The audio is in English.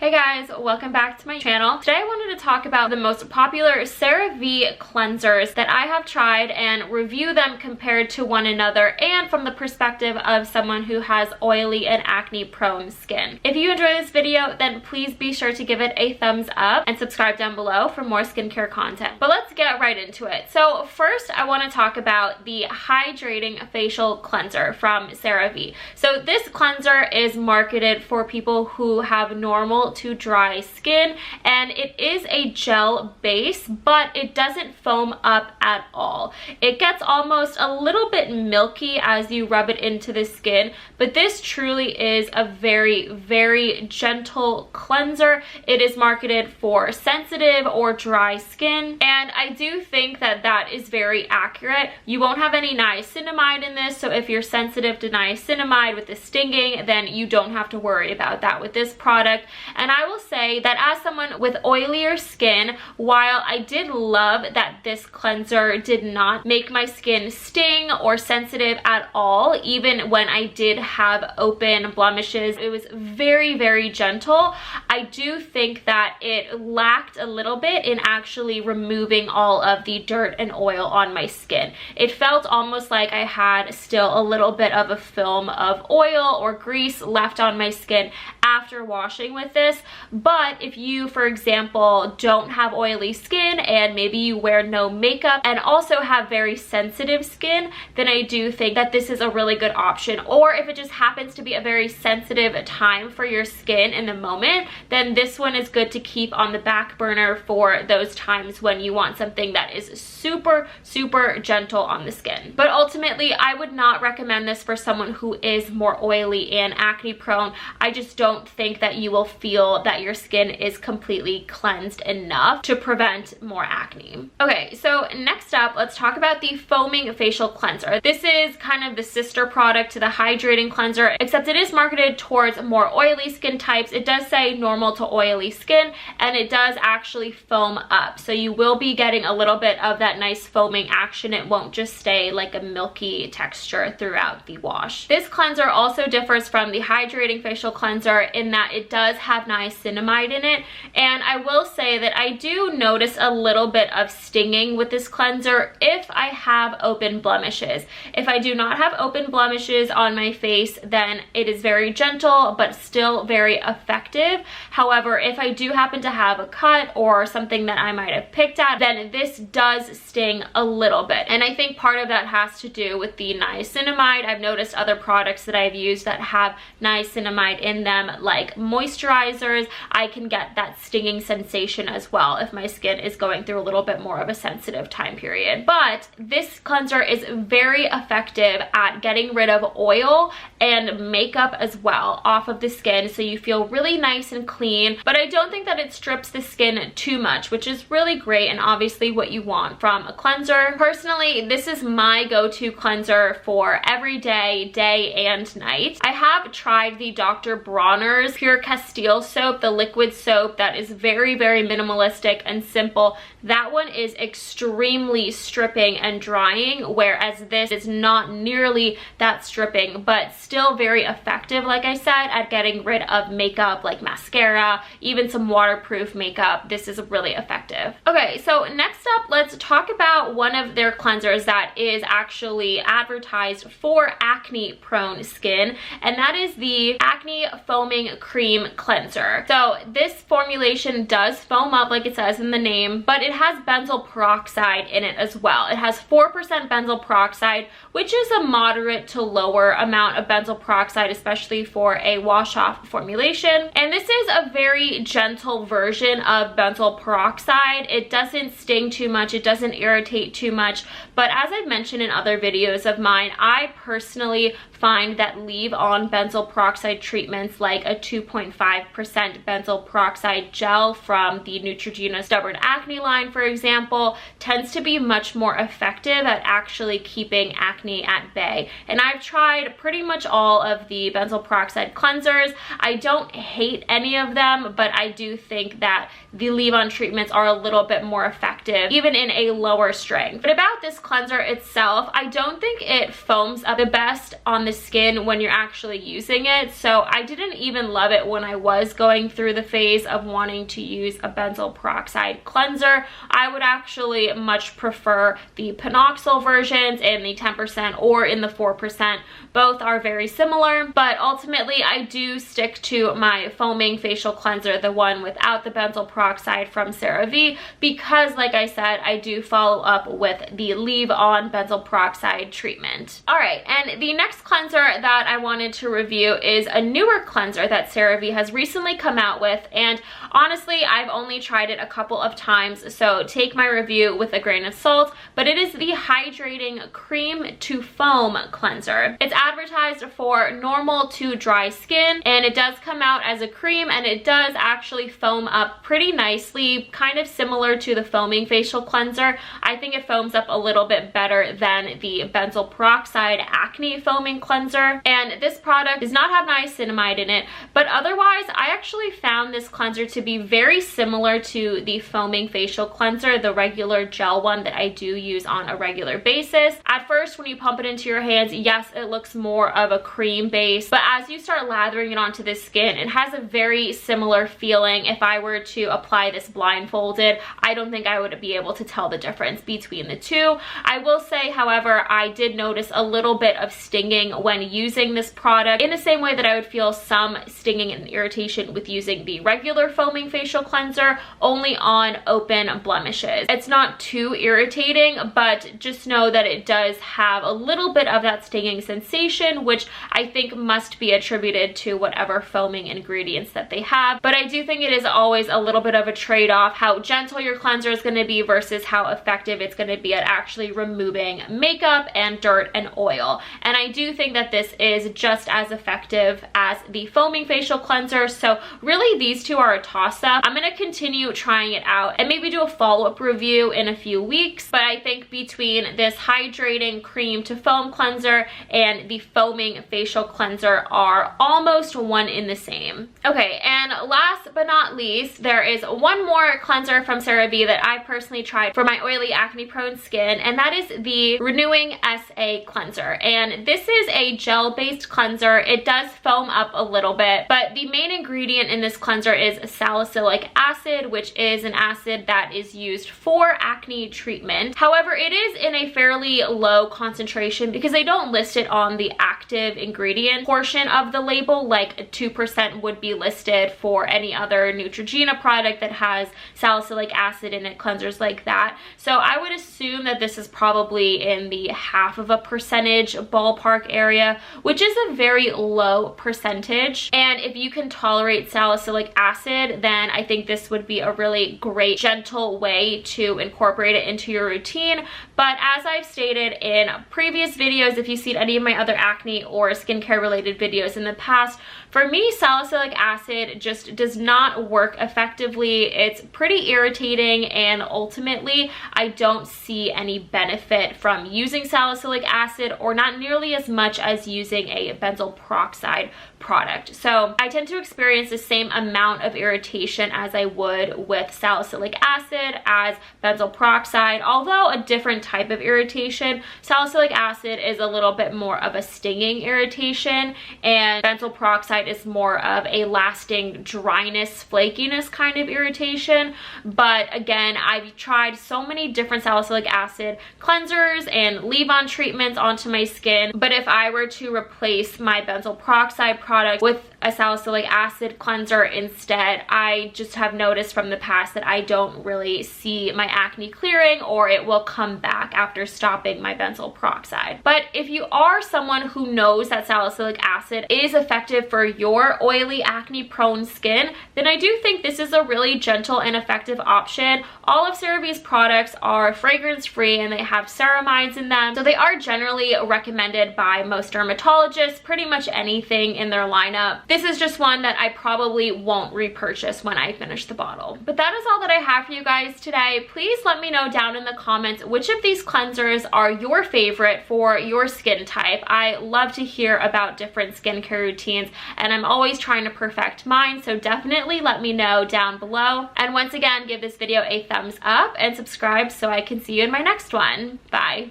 Hey guys, welcome back to my channel. Today I wanted to talk about the most popular CeraVe cleansers that I have tried and review them compared to one another and from the perspective of someone who has oily and acne prone skin. If you enjoy this video, then please be sure to give it a thumbs up and subscribe down below for more skincare content. But let's get right into it. So first I want to talk about the Hydrating Facial Cleanser from CeraVe. So this cleanser is marketed for people who have normal to dry skin, and it is a gel base, but it doesn't foam up at all. It gets almost a little bit milky as you rub it into the skin, but this truly is a very gentle cleanser. It is marketed for sensitive or dry skin, and I do think that that is very accurate. You won't have any niacinamide in this, so if you're sensitive to niacinamide with the stinging, then you don't have to worry about that with this product. And I will say that as someone with oilier skin, while I did love that this cleanser did not make my skin sting or sensitive at all, even when I did have open blemishes, it was very gentle. I do think that it lacked a little bit in actually removing all of the dirt and oil on my skin. It felt almost like I had still a little bit of a film of oil or grease left on my skin after washing with this. But if you, for example, don't have oily skin and maybe you wear no makeup and also have very sensitive skin, then I do think that this is a really good option. Or if it just happens to be a very sensitive time for your skin in the moment, then this one is good to keep on the back burner for those times when you want something that is super gentle on the skin. But ultimately, I would not recommend this for someone who is more oily and acne prone. I just don't think that you will feel that your skin is completely cleansed enough to prevent more acne. Okay, so next up, let's talk about the Foaming Facial Cleanser. This is kind of the sister product to the Hydrating Cleanser, except it is marketed towards more oily skin types. It does say normal to oily skin, and it does actually foam up. So you will be getting a little bit of that nice foaming action. It won't just stay like a milky texture throughout the wash. This cleanser also differs from the Hydrating Facial Cleanser in that it does have niacinamide in it, and I will say that I do notice a little bit of stinging with this cleanser if I have open blemishes. If I do not have open blemishes on my face, then it is very gentle but still very effective. However, if I do happen to have a cut or something that I might have picked at, then this does sting a little bit, and I think part of that has to do with the niacinamide. I've noticed other products that I've used that have niacinamide in them, like moisturizers, I can get that stinging sensation as well if my skin is going through a little bit more of a sensitive time period. But this cleanser is very effective at getting rid of oil and makeup as well off of the skin, so you feel really nice and clean. But I don't think that it strips the skin too much, which is really great and obviously what you want from a cleanser. Personally, this is my go-to cleanser for every day and night. I have tried the Dr. Bronner's Pure Castile soap, the liquid soap that is very minimalistic and simple. That one is extremely stripping and drying, whereas this is not nearly that stripping, but still very effective, like I said, at getting rid of makeup like mascara, even some waterproof makeup. This is really effective. Okay, so next up, let's talk about one of their cleansers that is actually advertised for acne prone skin, and that is the Acne Foaming Cream Cleanser. So this formulation does foam up like it says in the name, but it has benzoyl peroxide in it as well. It has 4% benzoyl peroxide, which is a moderate to lower amount of benzoyl peroxide, especially for a wash-off formulation. And this is a very gentle version of benzoyl peroxide. It doesn't sting too much, it doesn't irritate too much, but as I've mentioned in other videos of mine, I personally find that leave-on benzoyl peroxide treatments like a 2.5% benzoyl peroxide gel from the Neutrogena Stubborn Acne line, for example, tends to be much more effective at actually keeping acne at bay. And I've tried pretty much all of the benzoyl peroxide cleansers. I don't hate any of them, but I do think that the leave-on treatments are a little bit more effective, even in a lower strength. But about this cleanser itself, I don't think it foams up the best on the the skin when you're actually using it. So I didn't even love it when I was going through the phase of wanting to use a benzoyl peroxide cleanser. I would actually much prefer the panoxyl versions in the 10% or in the 4%. Both are very similar, but ultimately I do stick to my foaming facial cleanser, the one without the benzoyl peroxide from CeraVe, because like I said, I do follow up with the Leave On benzoyl peroxide treatment. All right, and the next cleanser that I wanted to review is a newer cleanser that CeraVe has recently come out with, and honestly, I've only tried it a couple of times, so take my review with a grain of salt, but it is the Hydrating Cream to Foam Cleanser. It's advertised for normal to dry skin, and it does come out as a cream, and it does actually foam up pretty nicely, kind of similar to the foaming facial cleanser. I think it foams up a little bit better than the benzoyl peroxide acne foaming cleanser, and this product does not have niacinamide in it, but otherwise I actually found this cleanser to be very similar to the foaming facial cleanser, the regular gel one that I do use on a regular basis. At first, when you pump it into your hands, yes, it looks more of a cream base, but as you start lathering it onto the skin, it has a very similar feeling. If I were to apply this blindfolded, I don't think I would be able to tell the difference between the two. I will say, however, I did notice a little bit of stinging when using this product, in the same way that I would feel some stinging and irritation with using the regular foaming facial cleanser, only on open blemishes. It's not too irritating, but just know that it does have a little bit of that stinging sensation, which I think must be attributed to whatever foaming ingredients that they have. But I do think it is always a little bit of a trade-off, how gentle your cleanser is going to be versus how effective it's going to be at actually removing makeup and dirt and oil. And I do think that this is just as effective as the foaming facial cleanser, so really these two are a toss-up. I'm going to continue trying it out and maybe do a follow-up review in a few weeks, but I think between this Hydrating Cream to Foam Cleanser and the foaming facial cleanser are almost one in the same. Okay, and last but not least, there is one more cleanser from CeraVe that I personally tried for my oily acne-prone skin, and that is the Renewing SA Cleanser. And this is a gel-based cleanser. It does foam up a little bit, but the main ingredient in this cleanser is salicylic acid, which is an acid that is used for acne treatment. However, it is in a fairly low concentration because they don't list it on the active ingredient portion of the label, like 2% would be listed for any other Neutrogena product that has salicylic acid in it, cleansers like that. So I would assume that this is probably in the 0.5% ballpark area, which is a very low percentage. And if you can tolerate salicylic acid, then I think this would be a really great, gentle way to incorporate it into your routine. But as I've stated in previous videos, if you've seen any of my other acne or skincare related videos in the past, for me, salicylic acid just does not work effectively. It's pretty irritating, and ultimately, I don't see any benefit from using salicylic acid, or not nearly as much as using a benzoyl peroxide product. So I tend to experience the same amount of irritation as I would with salicylic acid as benzoyl peroxide, although a different type of irritation. Salicylic acid is a little bit more of a stinging irritation, and benzoyl peroxide is more of a lasting dryness, flakiness kind of irritation. But again, I've tried so many different salicylic acid cleansers and leave-on treatments onto my skin, but if I were to replace my benzoyl peroxide product with a salicylic acid cleanser instead, I just have noticed from the past that I don't really see my acne clearing, or it will come back after stopping my benzoyl peroxide. But if you are someone who knows that salicylic acid is effective for your oily acne prone skin, then I do think this is a really gentle and effective option. All of CeraVe's products are fragrance free and they have ceramides in them, so they are generally recommended by most dermatologists, pretty much anything in their lineup. This is just one that I probably won't repurchase when I finish the bottle. But that is all that I have for you guys today. Please let me know down in the comments which of these cleansers are your favorite for your skin type. I love to hear about different skincare routines, and I'm always trying to perfect mine, so definitely let me know down below. And once again, give this video a thumbs up and subscribe so I can see you in my next one. Bye.